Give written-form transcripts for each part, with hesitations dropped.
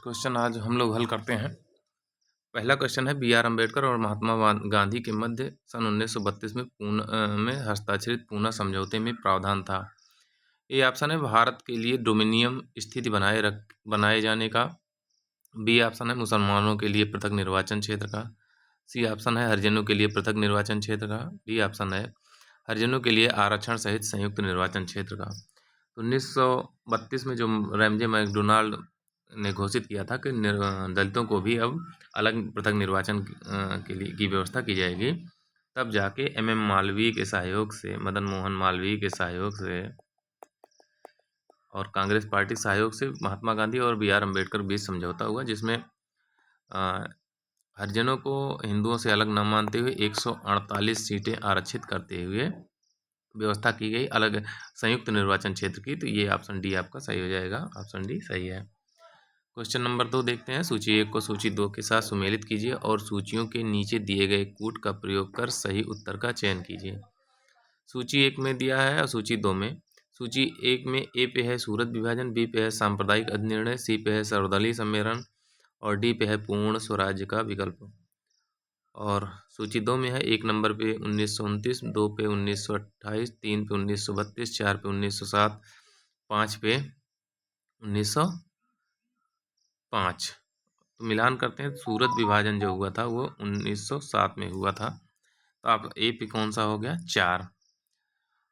Question आज हम लोग हल करते हैं। पहला क्वेश्चन है बी आर अम्बेडकर और महात्मा गांधी के मध्य सन 1932 में में हस्ताक्षरित पूना समझौते में प्रावधान था। ए ऑप्शन है भारत के लिए डोमिनियन स्थिति बनाए जाने का। बी ऑप्शन है मुसलमानों के लिए पृथक निर्वाचन क्षेत्र का। सी ऑप्शन है हरिजनों के लिए पृथक निर्वाचन क्षेत्र का। डी ऑप्शन है हरिजनों के लिए आरक्षण सहित संयुक्त निर्वाचन क्षेत्र का। 1932 में जो रैमजे मैकडोनाल्ड ने घोषित किया था कि दलितों को भी अब अलग पृथक निर्वाचन के लिए की व्यवस्था की जाएगी, तब जाके MM मालवीय के सहयोग से, मदन मोहन मालवीय के सहयोग से और कांग्रेस पार्टी सहयोग से महात्मा गांधी और BR अम्बेडकर बीच समझौता हुआ, जिसमें हरिजनों को हिंदुओं से अलग न मानते हुए 148 सीटें आरक्षित करते हुए व्यवस्था की गई अलग संयुक्त निर्वाचन क्षेत्र की। तो ये ऑप्शन डी आपका सही हो जाएगा। ऑप्शन डी सही है। क्वेश्चन नंबर 2 देखते हैं। सूची 1 को सूची 2 के साथ सुमेलित कीजिए और सूचियों के नीचे दिए गए कूट का प्रयोग कर सही उत्तर का चयन कीजिए। सूची 1 में दिया है और सूची 2 में। सूची 1 में ए पे है सूरत विभाजन, बी पे है सांप्रदायिक अधिनिर्णय, सी पे है सर्वदलीय सम्मेलन और डी पे है पूर्ण स्वराज्य का विकल्प। और सूची 2 में है 1 नंबर पे 1929, 2 पे 1928, 3 पे 1932, 4 पे 1907, 5 पे 1905। तो मिलान करते हैं। सूरत विभाजन जो हुआ था वो 1907 में हुआ था, तो आप ए पे कौन सा हो गया 4।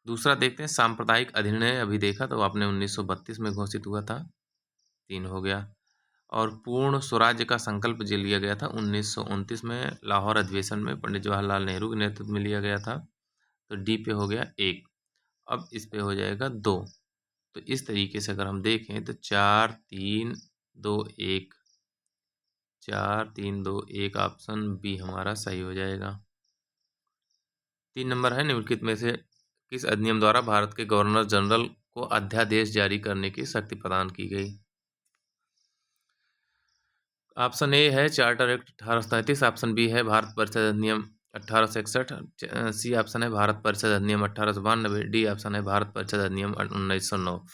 दूसरा देखते हैं सांप्रदायिक अधिनिर्णय, अभी देखा तो आपने 1932 में घोषित हुआ था, 3 हो गया। और पूर्ण स्वराज्य का संकल्प जो लिया गया था 1929 में लाहौर अधिवेशन में पंडित जवाहरलाल नेहरू के नेतृत्व में लिया गया था, तो डी पे हो गया 1। अब इस पे हो जाएगा 2। तो इस तरीके से अगर हम देखें तो 4 3 2 1, 4 3 2 1 ऑप्शन बी हमारा सही हो जाएगा। 3 नंबर है निम्नलिखित में से किस अधिनियम द्वारा भारत के गवर्नर जनरल को अध्यादेश जारी करने की शक्ति प्रदान की गई। ऑप्शन ए है चार्टर एक्ट 1833, ऑप्शन बी है भारत परिषद अधिनियम 1861, सी ऑप्शन है भारत परिषद अधिनियम 1892, डी ऑप्शन है भारत परिषद अधिनियम 1909।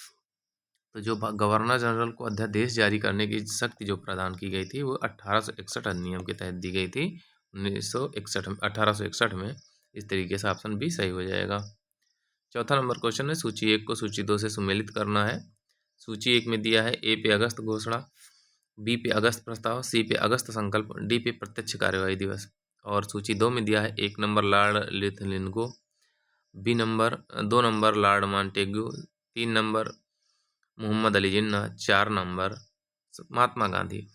तो जो गवर्नर जनरल को अध्यादेश जारी करने की शक्ति जो प्रदान की गई थी वो 1861 अधिनियम के तहत दी गई थी 1861 में। इस तरीके से ऑप्शन बी सही हो जाएगा। चौथा नंबर क्वेश्चन है सूची 1 को सूची 2 से सुमेलित करना है। सूची 1 में दिया है ए पे अगस्त घोषणा, बी पे अगस्त प्रस्ताव, सी पे अगस्त संकल्प, डी पे प्रत्यक्ष कार्यवाही दिवस। और सूची 2 में दिया है 1 number Lord Linlithgow, B number 2 number Lord Montagu, 3 number Mohammad Ali Jinnah, 4 number Mahatma Gandhi.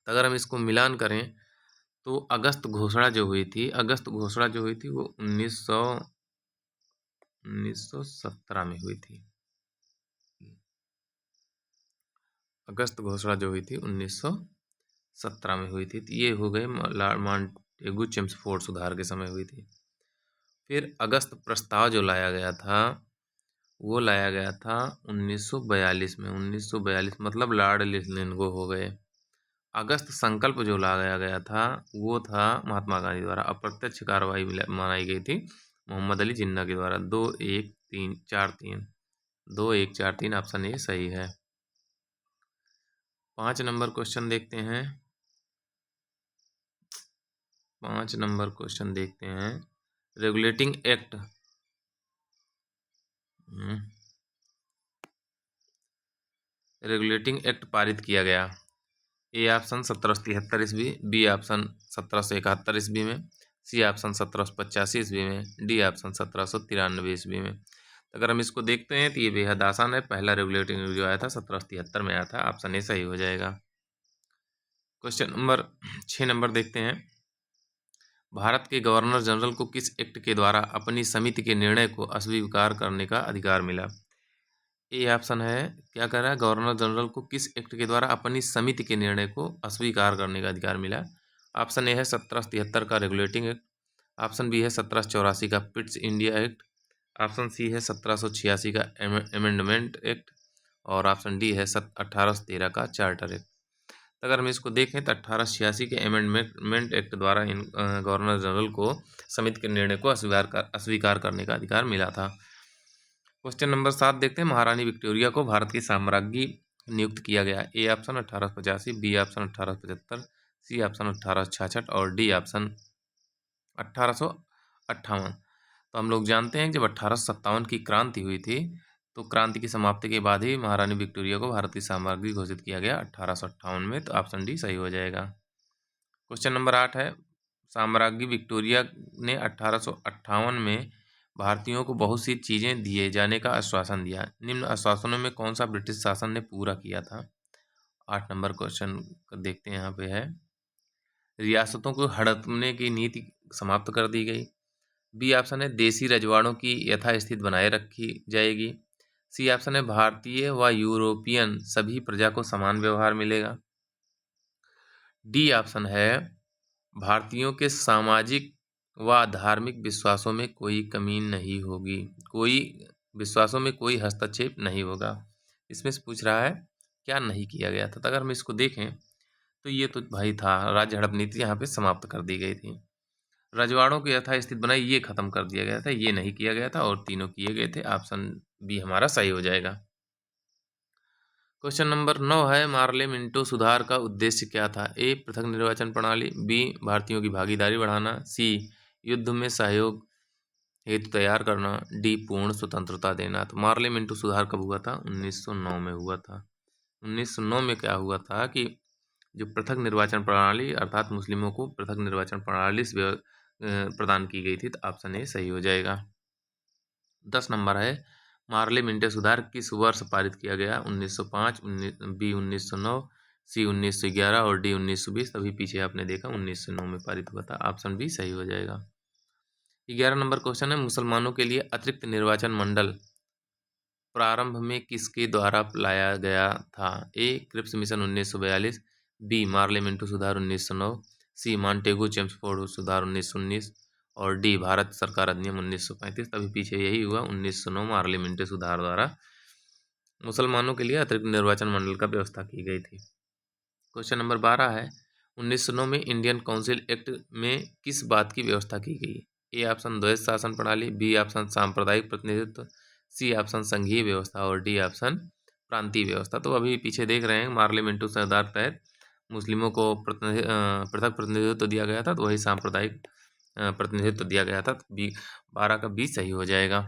अगर हम इसको मिलान करें तो अगस्त घोषणा जो हुई थी वो 1917 में हुई थी। अगस्त घोषणा जो हुई थी 1917 में हुई थी। तो ये हो गए लॉर्ड मॉन्टेग्यू चेम्सफोर्ड सुधार के समय हुई थी। फिर अगस्त प्रस्ताव जो लाया गया था वो लाया गया था 1942 में। 1942 मतलब लॉर्ड लिथलिंगो हो गए। अगस्त संकल्प जो लाया गया था वो था महात्मा गांधी द्वारा। अप्रत्यक्ष कार्रवाई मनाई गई थी मोहम्मद अली जिन्ना के द्वारा। 2 1 3 4 3, 2 1 4 3 ऑप्शन ए सही है। 5 नंबर क्वेश्चन देखते हैं। 5 नंबर क्वेश्चन देखते हैं। रेगुलेटिंग एक्ट पारित किया गया। ए ऑप्शन 1773 ईस्वी, बी ऑप्शन 1771 ईस्वी में, सी ऑप्शन 1785 ईस्वी में, डी ऑप्शन 1793 ईस्वी में। अगर हम इसको देखते हैं तो ये बेहद आसान है। पहला रेगुलेटिंग जो आया था 1773 में आया था। ऑप्शन ए सही हो जाएगा। क्वेश्चन नंबर 6 नंबर देखते हैं। भारत के गवर्नर जनरल को किस एक्ट के द्वारा अपनी समिति के निर्णय को अस्वीकार करने का अधिकार मिला। ए ऑप्शन है क्या कह रहा है, गवर्नर जनरल को किस एक्ट के द्वारा अपनी समिति के निर्णय को अस्वीकार करने का अधिकार मिला। ऑप्शन ए है 1773 का रेगुलेटिंग एक्ट, ऑप्शन बी है 1784 का Pitts India act, option C है 1786 का अमेंडमेंट एक्ट और ऑप्शन डी है 1813 का चार्टर एक्ट। अगर हम इसको देखें तो 1886 के अमेंडमेंट एक्ट द्वारा इन गवर्नर जनरल को समिति के निर्णय को अस्वीकार करने का अधिकार मिला था। क्वेश्चन नंबर 7 देखते हैं। महारानी विक्टोरिया को भारत की साम्राज्ञी नियुक्त किया गया? A option 1885, B option 1875, C option 1866 और डी ऑप्शन 1858। तो हम लोग जानते हैं कि जब 1857 की क्रांति हुई थी, तो क्रांति की समाप्ति के बाद ही महारानी विक्टोरिया को भारत की साम्राज्ञी घोषित किया गया 1858 में। तो ऑप्शन डी सही हो जाएगा। क्वेश्चन नंबर 8 है, साम्राज्ञी विक्टोरिया ने 1858 में भारतीयों को बहुत सी चीज़ें दिए जाने का आश्वासन दिया। निम्न आश्वासनों में कौन सा ब्रिटिश शासन ने पूरा किया था? 8 नंबर क्वेश्चन देखते हैं, यहाँ पे है, रियासतों को हड़पने की नीति समाप्त कर दी गई। बी ऑप्शन है, देसी रजवाड़ों की यथास्थिति बनाए रखी जाएगी। सी ऑप्शन है, भारतीय व यूरोपियन सभी प्रजा को समान व्यवहार मिलेगा। डी ऑप्शन है, भारतीयों के सामाजिक व धार्मिक विश्वासों में कोई कमी नहीं होगी, कोई विश्वासों में कोई हस्तक्षेप नहीं होगा। इसमें से पूछ रहा है क्या नहीं किया गया था। तो अगर हम इसको देखें तो ये तो भाई था, राज्य हड़प नीति यहाँ पे समाप्त कर दी गई थी। रजवाड़ों की यथास्थिति बनाई, ये खत्म कर दिया गया था, ये नहीं किया गया था, और तीनों किए गए थे। ऑप्शन बी हमारा सही हो जाएगा। क्वेश्चन नंबर 9 है, मार्ले मिंटो सुधार का उद्देश्य क्या था? ए पृथक निर्वाचन प्रणाली, बी भारतीयों की भागीदारी बढ़ाना, सी युद्ध में सहयोग हेतु तैयार करना, डी पूर्ण स्वतंत्रता देना। तो मार्ले मिंटो सुधार कब हुआ था? 1909 में हुआ था। 1909 में क्या हुआ था कि जो पृथक निर्वाचन प्रणाली अर्थात मुस्लिमों को पृथक निर्वाचन प्रणाली से प्रदान की गई थी। तो ऑप्शन ए सही हो जाएगा। 10 नंबर है, मार्ले मिंटो सुधार किस वर्ष पारित किया गया? 1905, बी 1909, सी 1911 और डी 1920। तभी पीछे आपने देखा 1909 में पारित हुआ था। ऑप्शन बी सही हो जाएगा। 11 नंबर क्वेश्चन है, मुसलमानों के लिए अतिरिक्त निर्वाचन मंडल प्रारंभ में किसके द्वारा लाया गया था? A Cripps mission 1942, B Morley Minto सुधार 1909, सी मॉन्टेगू चेम्सफोर्ड सुधार 1919 और डी भारत सरकार अधिनियम 1935। तभी पीछे यही हुआ, 1909 मार्ले मिंटो सुधार द्वारा मुसलमानों के लिए अतिरिक्त निर्वाचन मंडल का व्यवस्था की गई थी। क्वेश्चन नंबर 12 है, 1909 में इंडियन काउंसिल एक्ट में किस बात की व्यवस्था की गई? ए ऑप्शन द्वैध शासन प्रणाली, बी ऑप्शन सांप्रदायिक प्रतिनिधित्व, सी ऑप्शन संघीय व्यवस्था और डी ऑप्शन प्रांतीय व्यवस्था। तो अभी पीछे देख रहे हैं, मार्ले मिंटो सुधार के तहत मुस्लिमों को पृथक प्रतिनिधित्व दिया गया था, तो वही सांप्रदायिक प्रतिनिधित्व दिया गया था। तो बी 12 का बी सही हो जाएगा।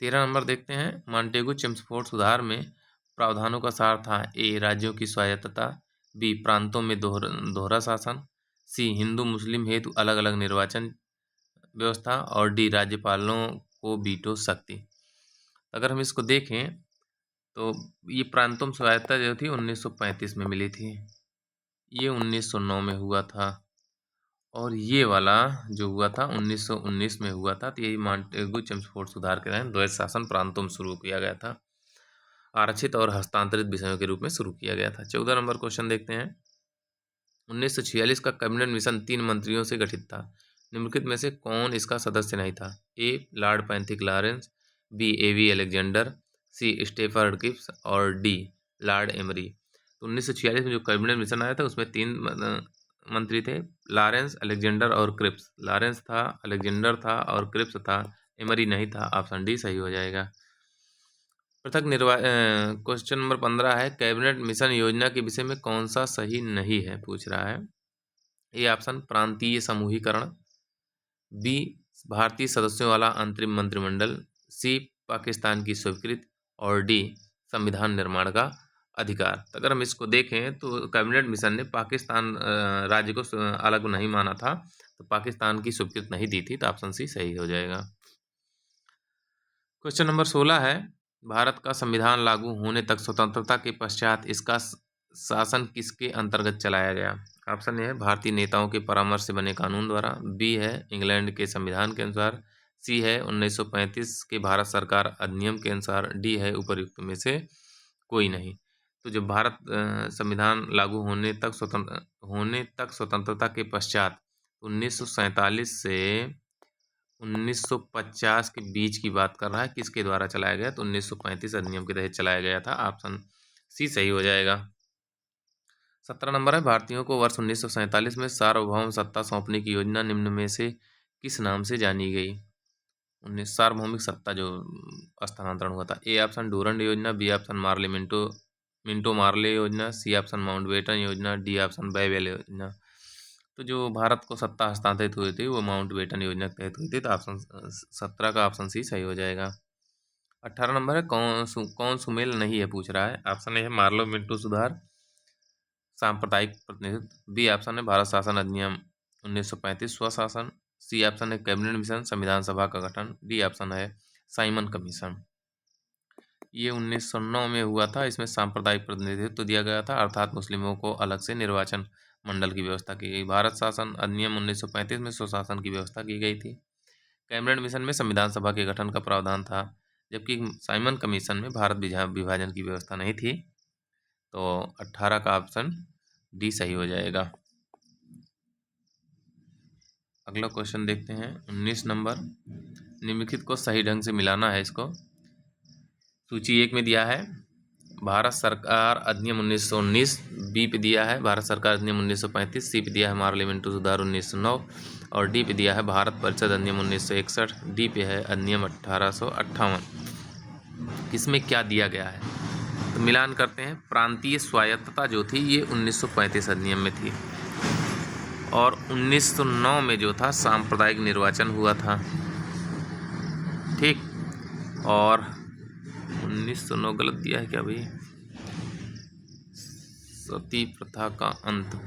13 नंबर देखते हैं, मॉन्टेगू चेम्सफोर्ड सुधार में प्रावधानों का सार था? ए राज्यों की स्वायत्तता, बी प्रांतों में दोहरा शासन, सी हिंदू मुस्लिम हेतु अलग अलग निर्वाचन व्यवस्था और डी राज्यपालों को वीटो शक्ति। अगर हम इसको देखें तो ये प्रांतों में स्वायत्तता जो थी 1935 में मिली थी, ये 1909 में हुआ था, और ये वाला जो हुआ था 1919 में हुआ था। तो यही मॉन्टेगू चेम्सफोर्ड सुधार के तहत द्वैध शासन प्रांतों में शुरू किया गया था, आरक्षित और हस्तांतरित विषयों के रूप में शुरू किया गया था। 14 नंबर क्वेश्चन देखते हैं, 1946 का कैबिनेट मिशन 3 मंत्रियों से गठित था, निम्नलिखित में से कौन इसका सदस्य नहीं था? ए लॉर्ड पैंथिक लॉरेंस, बी एवी अलेक्जेंडर, सी स्टेफर्ड गिब्स और डी लॉर्ड एमरी। तो 1946 में जो कैबिनेट मिशन आया था उसमें 3 मंत्री थे, लॉरेंस, अलेक्जेंडर और क्रिप्स। लॉरेंस था, अलेक्जेंडर था और क्रिप्स था, एमरी नहीं था। ऑप्शन डी सही हो जाएगा। पृथक क्वेश्चन नंबर 15 है, कैबिनेट मिशन योजना के विषय में कौन सा सही नहीं है, पूछ रहा है। ए ऑप्शन प्रांतीय समूहीकरण, बी भारतीय सदस्यों वाला अंतरिम मंत्रिमंडल, सी पाकिस्तान की स्वीकृति और डी संविधान निर्माण का अधिकार। तो अगर हम इसको देखें तो कैबिनेट मिशन ने पाकिस्तान राज्य को अलग नहीं माना था, तो पाकिस्तान की स्वीकृति नहीं दी थी। तो ऑप्शन सी सही हो जाएगा। क्वेश्चन नंबर 16 है, भारत का संविधान लागू होने तक स्वतंत्रता के पश्चात इसका शासन किसके अंतर्गत चलाया गया? ऑप्शन ए है भारतीय नेताओं के परामर्श से बने कानून द्वारा, बी है इंग्लैंड के संविधान के अनुसार, सी है 1935 के भारत सरकार अधिनियम के अनुसार, डी है उपर्युक्त में से कोई नहीं। तो जब भारत संविधान लागू होने तक स्वतंत्रता के पश्चात 1947 से 1950 के बीच की बात कर रहा है, किसके द्वारा चलाया गया? तो 1935 अधिनियम के तहत चलाया गया था। ऑप्शन सी सही हो जाएगा। 17 नंबर है, भारतीयों को वर्ष 1947 में सार्वभौम सत्ता सौंपने की योजना निम्न में से किस नाम से जानी गई? सार्वभौमिक सत्ता जो स्थानांतरण हुआ था। ए ऑप्शन डूरंड योजना, B option Morley Minto Minto Morley योजना, सी ऑप्शन माउंटबेटन योजना, डी ऑप्शन बैबल योजना। तो जो भारत को सत्ता हस्तांतरित हुई थी वो माउंटबेटन योजना के तहत हुई थी। तो ऑप्शन 17 का ऑप्शन सी सही हो जाएगा। 18 नंबर है कौन सुमेल नहीं है, पूछ रहा है। ऑप्शन ए है मार्लो मिंटो सुधार सांप्रदायिक प्रतिनिधित्व, बी ऑप्शन है भारत शासन अधिनियम 1935 स्वशासन, सी ऑप्शन है कैबिनेट मिशन संविधान सभा का गठन, डी ऑप्शन है साइमन कमीशन। ये 1909 में हुआ था। इसमें सांप्रदायिक प्रतिनिधित्व तो दिया गया था, अर्थात मुस्लिमों को अलग से निर्वाचन मंडल की व्यवस्था की गई। भारत शासन अधिनियम 1935 में स्वशासन की व्यवस्था की गई थी। कैबिनेट मिशन में संविधान सभा के गठन का प्रावधान था, जबकि साइमन कमीशन में भारत विभाजन की व्यवस्था नहीं थी। तो 18 का ऑप्शन डी सही हो जाएगा। अगला क्वेश्चन देखते हैं 19 नंबर। निम्नलिखित को सही ढंग से मिलाना है। इसको सूची 1 में दिया है भारत सरकार अधिनियम 1919, बी पे दिया है भारत सरकार अधिनियम 1935, सी पे दिया है पार्लियामेंट्री सुधार 1909 और डी पे दिया है भारत परिषद अधिनियम 1961, डी पे है अधिनियम 1858। इसमें क्या दिया गया है तो मिलान करते हैं। प्रांतीय स्वायत्तता जो थी ये 1935 अधिनियम में थी और 1909 में जो था सांप्रदायिक निर्वाचन हुआ था, ठीक। और 1909 गलत दिया है क्या भाई, सती प्रथा का अंत।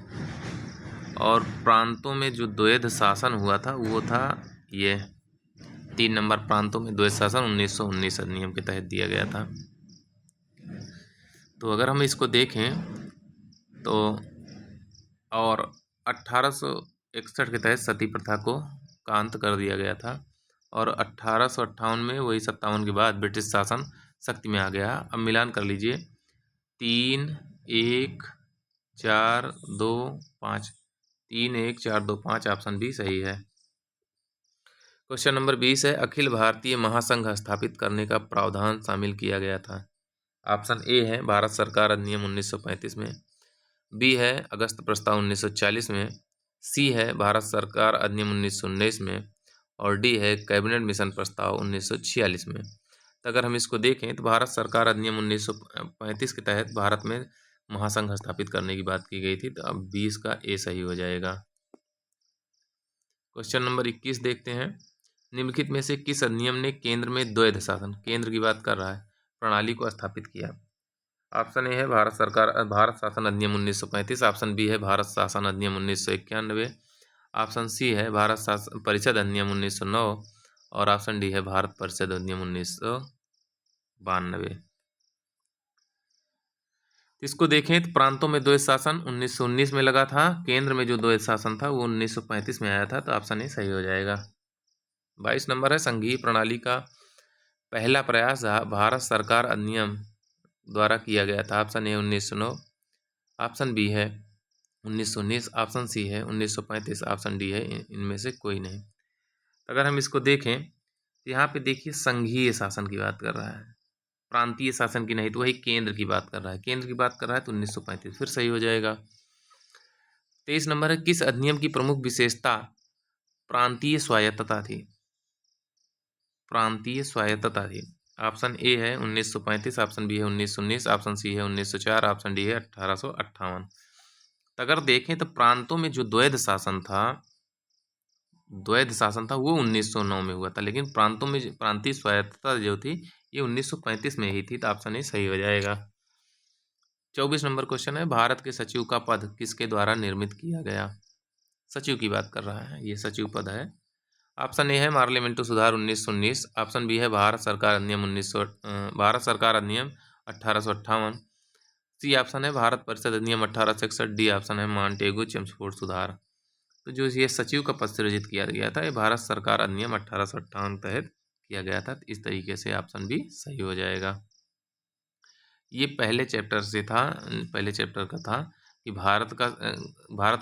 और प्रांतों में जो द्वैध शासन हुआ था वो था ये 3 नंबर, प्रांतों में द्वैध शासन 1919 अधिनियम के तहत दिया गया था। तो अगर हम इसको देखें तो और 1861 के तहत सती प्रथा को का अंत कर दिया गया था और 1858 में वही 57 के बाद ब्रिटिश शासन शक्ति में आ गया। अब मिलान कर लीजिए 3 1 4 2 5, 3 1 4 2 5 ऑप्शन बी सही है। क्वेश्चन नंबर 20 है अखिल भारतीय महासंघ स्थापित करने का प्रावधान शामिल किया गया था। ऑप्शन ए है भारत सरकार अधिनियम 1935 में, बी है अगस्त प्रस्ताव 1940 में, सी है भारत सरकार अधिनियम 1919 में और डी है कैबिनेट मिशन प्रस्ताव 1946 में। तो अगर हम इसको देखें तो भारत सरकार अधिनियम 1935 के तहत भारत में महासंघ स्थापित करने की बात की गई थी। तो अब 20 का ए सही हो जाएगा। क्वेश्चन नंबर 21 देखते हैं। निम्नलिखित में से किस अधिनियम ने केंद्र में द्वैध शासन, केंद्र की बात कर रहा है, प्रणाली को स्थापित किया। ऑप्शन ए है भारत शासन अधिनियम 1935, ऑप्शन बी है भारत शासन अधिनियम 1991, ऑप्शन सी है भारत शासन परिषद अधिनियम 1909 और ऑप्शन डी है भारत परिषद अधिनियम 1992। इसको देखें तो प्रांतों में द्वैध शासन 1919 में लगा था, केंद्र में जो द्वैध शासन था वो 1935 में आया था। तो ऑप्शन ए सही हो जाएगा। 22 नंबर है संघीय प्रणाली का पहला प्रयास भारत सरकार अधिनियम द्वारा किया गया था। ऑप्शन ए 1909, ऑप्शन बी है 1919, ऑप्शन सी है 1935, ऑप्शन डी है इनमें से कोई नहीं। अगर हम इसको देखें तो यहाँ पे देखिए संघीय शासन की बात कर रहा है, प्रांतीय शासन की नहीं। तो वही केंद्र की बात कर रहा है, केंद्र की बात कर रहा है तो 1935 फिर सही हो जाएगा। 23 नंबर है किस अधिनियम की प्रमुख विशेषता प्रांतीय स्वायत्तता थी, प्रांतीय स्वायत्तता थी। ऑप्शन ए है 1935, ऑप्शन बी है 1919, ऑप्शन सी है 1904, ऑप्शन डी है 1858। अगर देखें तो प्रांतों में जो द्वैध शासन था वो 1909 में हुआ था, लेकिन प्रांतों में प्रांतीय स्वायत्तता जो थी ये 1935 में ही थी। तो ऑप्शन ए सही हो जाएगा। 24 नंबर क्वेश्चन है भारत के सचिव का पद किसके द्वारा निर्मित किया गया। सचिव की बात कर रहा है, ये सचिव पद है। ऑप्शन ए है पार्लियामेंट्री सुधार 1919, ऑप्शन बी है भारत सरकार अधिनियम 1858, सी ऑप्शन है भारत परिषद अधिनियम 1861, डी ऑप्शन है मॉन्टेगू चेम्सफोर्ड सुधार। तो जो ये सचिव का पद सृजित किया गया था ये भारत सरकार अधिनियम 1858 तहत किया गया था। इस तरीके से ऑप्शन बी सही हो जाएगा। ये पहले चैप्टर से था, पहले चैप्टर का था कि भारत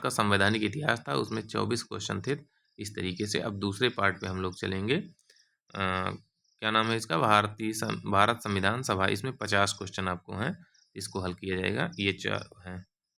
का संवैधानिक इतिहास था, उसमें 24 क्वेश्चन थे। इस तरीके से अब दूसरे पार्ट पे हम लोग चलेंगे। क्या नाम है इसका, भारत संविधान सभा। इसमें 50 क्वेश्चन आपको हैं, इसको हल किया जाएगा। ये 4 हैं।